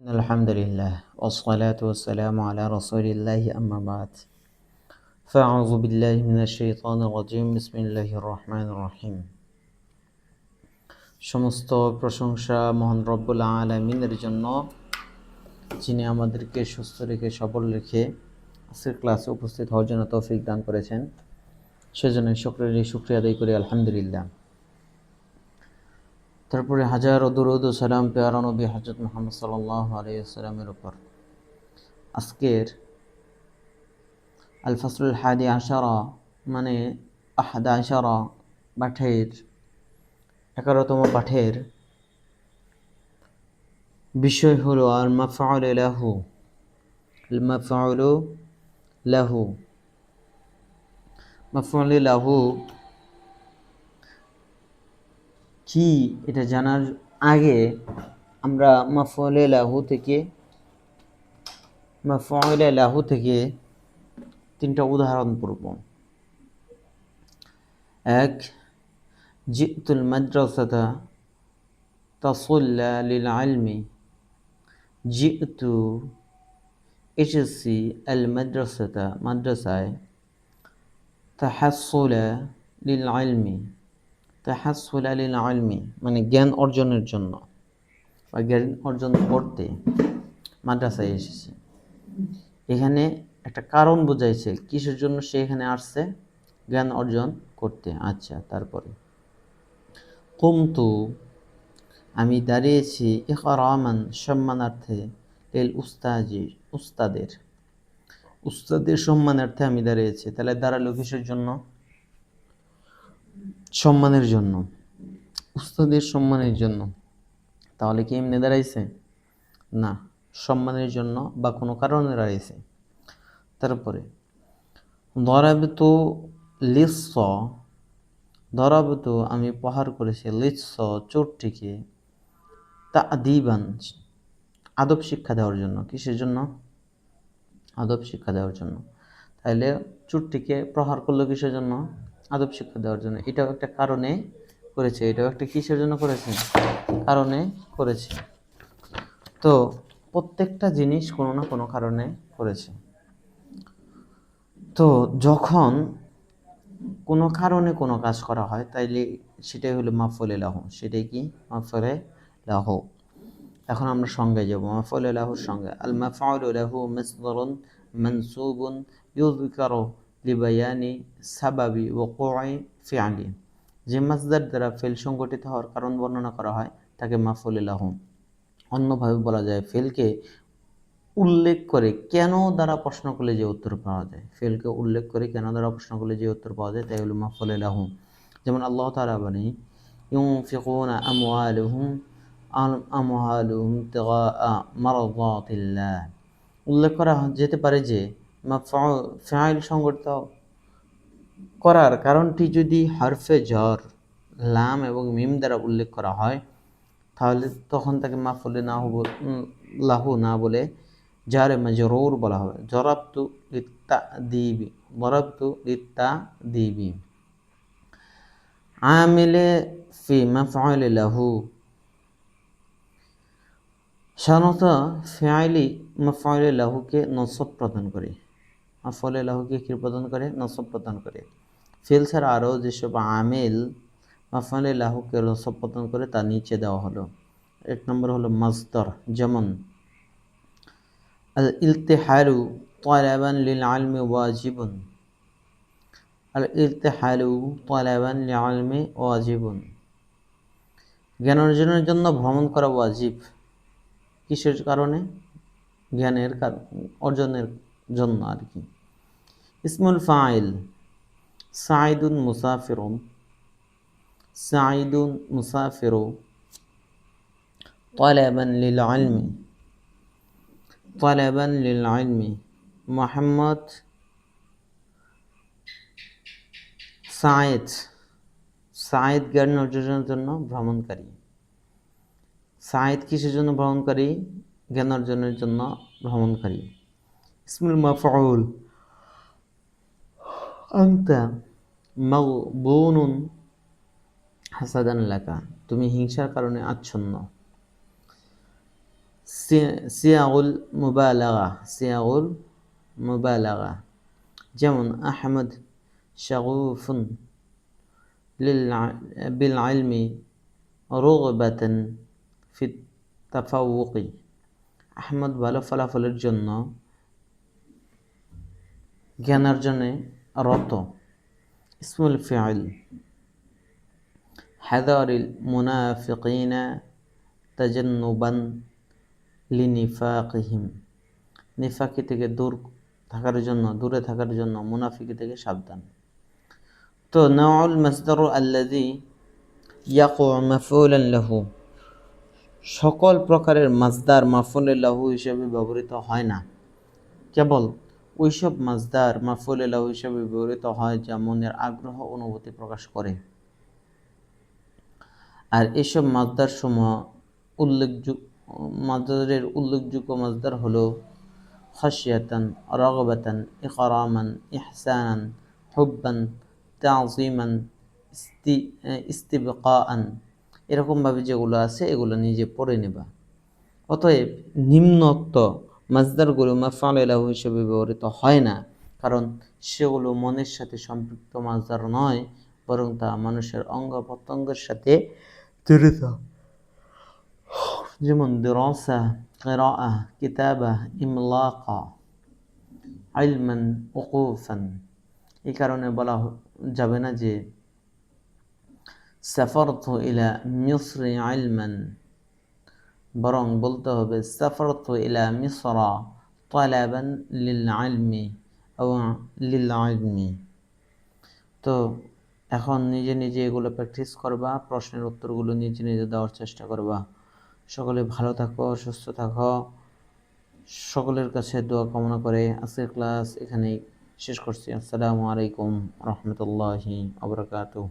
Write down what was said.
الحمد لله والصلاة والسلام على رسول الله أما بعد فأعوذ بالله من الشيطان الرجيم بسم الله الرحمن الرحيم সমস্ত প্রশংসা মহান রব্বুল আলামিনের জন্য যিনি আমাদেরকে সুস্থ রেখে সবল রেখে আজকের ক্লাসে উপস্থিত হওয়ার জন্য তৌফিক দান করেছেন সেজন্য শুকরিয়া আদায় করি আলহামদুলিল্লাহ। তারপরে হাজার দরুদ ও সালাম পেয়ারা নবী হযরত মুহাম্মদ সাল্লাল্লাহু আলাইহি ওয়াসাল্লামের উপর। আজকের আল ফাসলুল হাদি আশারা মানে আহাদা আশারা পাঠের 11তম পাঠের বিষয় হলো আল মাফউল লাহু। আল মাফউল লাহু, মাফউল লাহু কি এটা জানার আগে আমরা মাফউল লাহু থেকে তিনটা উদাহরণ পড়ব। এক, জিতুল মাদ্রাসাতা তাসুল্লা লিল ইলমি। জিতু এসেছি আল মাদ্রাসাতা মাদ্রাসায় তাহাসসুলা লিল ইলমি। তাহাসসুলা লিল ইলমি মানে জ্ঞান অর্জনের জন্য বা জ্ঞান অর্জন করতে মাদ্রাসায় এসেছি। এখানে একটা কারণ বোঝাইছে কিসের জন্য সে এখানে আসছে, জ্ঞান অর্জন করতে। আচ্ছা, তারপরে কুমতু আমি দাঁড়িয়েছি ইকরামান সম্মানার্থে লিল উস্তাজি উস্তাদের সম্মানার্থে আমি দাঁড়িয়েছি। তাহলে দাঁড়ালো কিসের জন্য? সম্মানের জন্য, উস্তাদের সম্মানের জন্য। তাহলে কি এমনি দাঁড়াইছে? না, সম্মানের জন্য বা কোনো কারণে দাঁড়াইছে। তারপরে দরাবতু লিস্স, দরাবতু আমি প্রহার করেছি লিস্স চোরটিকে তাদিবান আদব শিক্ষা দেওয়ার জন্য। কিসের জন্য? আদব শিক্ষা দেওয়ার জন্য। তাহলে চোরটিকে প্রহার করলো কিসের জন্য? আদব শিক্ষা দেওয়ার জন্য। এটাও একটা কারণে করেছে, এটাও একটা কিসের জন্য করেছে? কারণে করেছে। তো প্রত্যেকটা জিনিস কোনো না কোনো কারণে করেছে। তো যখন কোনো কারণে কোনো কাজ করা হয় তাইলে সেটাই হলো মাফউল লাহু। সেটাই কি? মাফউল লাহু। এখন আমরা সংজ্ঞায় যাব। মাফউল লাহুর সংজ্ঞা, আল মাফউল লাহু মাসদারুন মানসুবুন ইউযকারু লিবায়ানি সাবাবি ওয়াকুই ফিআলি। যে মাসদার দ্বারা ফেল সংগঠিত হওয়ার কারণ বর্ণনা করা হয় তাকে মাফউল লাহু। অন্যভাবে বলা যায় ফেলকে উল্লেখ করে কেন দ্বারা প্রশ্ন করলে যে উত্তর পাওয়া যায়, ফেলকে উল্লেখ করে কেন দ্বারা প্রশ্ন করলে যে উত্তর পাওয়া যায় তাই হলো মাফউল লাহু। যেমন আল্লাহ তাআলা বলেন ইউনফিকুনা আমওয়ালুহুম ইবতিগাআ মারদাতিল্লাহ। উল্লেখ করা যেতে পারে যে ফাইল সংগঠিত করার কারণটি যদি হরফে জর লাম এবং মিম দ্বারা উল্লেখ করা হয় তাহলে তখন তাকে মাফউল লাহু না বলে জারে মাজরুর বলা হবে। জরাবতু লিত্তাদিবি। আমিলে ফি মাফউল লাহু, সাধারণত ফিআইলি মাফউল লাহুকে নসব প্রদান করে। মাফউল লাহুকে কি প্রদান করে? নসব প্রদান করে। ফেল ছাড়া আরও যেসব আমিল মাফউল লাহুকে নসব প্রদান করে তা নিচে দেওয়া হলো। এক নম্বর হলো মাসদার, যেমন আল ইলতিহালু তালাবান লিল ইলমি ওয়াজিবুন। আল ইলতিহালু তালাবান লিল ইলমি ওয়াজিবুন, জ্ঞান অর্জনের জন্য ভ্রমণ করা ওয়াজিব। কিসের কারণে? জ্ঞানের অর্জনের জন্য আর কি। ইসমুল ফাইল সাইদুন মুসাফিরুন। সাইদুন মুসাফিরু তালাবান লিল ইলমি। তালাবান লিল ইলমি মুহাম্মদ সাইদ জ্ঞান অর্জনের জন্য ভ্রমণকারী। সাইদ কিসের জন্য ভ্রমণকারী? জ্ঞান অর্জনের জন্য ভ্রমণকারী। ইসমুল মাফউল আনতা মাগবুনুন হাসাদান লাকা, তুমি হিংসার কারণে আচ্ছন্ন। সিয়াগুল মুবালাগা, সিয়াগুল মুবালাগা, যেমন আহমদ শাগুফুন বিল ইলমি রগবাতান ফিত তাফাউকি। আহমদ ভালো ফলাফলের জন্য জ্ঞানার্জনে রত। ইসমুল ফিআল হাযারিল মুনাফিকিনা তাজান্নুবান লিনিফাকিহিম, নিফাকি থেকে দূরে থাকার জন্য মুনাফিকি থেকে সাবধান। তো নাউল মাসদারু আল্লাযী ইয়াকু মাফউলান লাহু, সকল প্রকারের মাসদার মাফউলে লাহু হিসেবে ব্যবহৃত হয় না, কেবল ওইসব মাসদার মাফউলে লাহু হিসেবে ব্যবহৃত হয় যা মনের আগ্রহ অনুভূতি প্রকাশ করে। আর এসব মাসদার সমূহ মাসদারের উল্লেখযোগ্য মাসদার হলো খাশিয়াতান, রাগবাতান, ইকরামান, ইহসানান, হুব্বান, তাযীমান, ইস্তিবকাআন। এরকমভাবে যেগুলো আছে এগুলো নিজে পড়ে নেবা। অতএব নিম্নোক্ত মাসদারগুলো মাফউলে লাহু হিসেবে ব্যবহৃত হয় না, কারণ সেগুলো মনের সাথে সম্পৃক্ত মাসদার নয়, বরং তা মানুষের অঙ্গ প্রত্যঙ্গের সাথে জড়িত। যেমন দিরাসা, কিরাআহ, কিতাবাহ, ইমলাকা, ইলমান, উকুফান। এই কারণে বলা যাবে না যে সাফারতু ইলা মিসরি ইলমান, বরং বলতে হবে সাফারতু ইলা মিসরা তালাবান লিল ইলমি আও লিল ইলমি। তো এখন নিজে নিজে এগুলো প্র্যাকটিস করবা, প্রশ্নের উত্তরগুলো নিজে নিজে দেওয়ার চেষ্টা করবা। সকলে ভালো থাকো, সুস্থ থাকো, সকলের কাছে দোয়া কামনা করে আজকের ক্লাস এখানেই শেষ করছি। আসসালামু আলাইকুম রহমতুল্লাহি ওয়া বারাকাতুহু।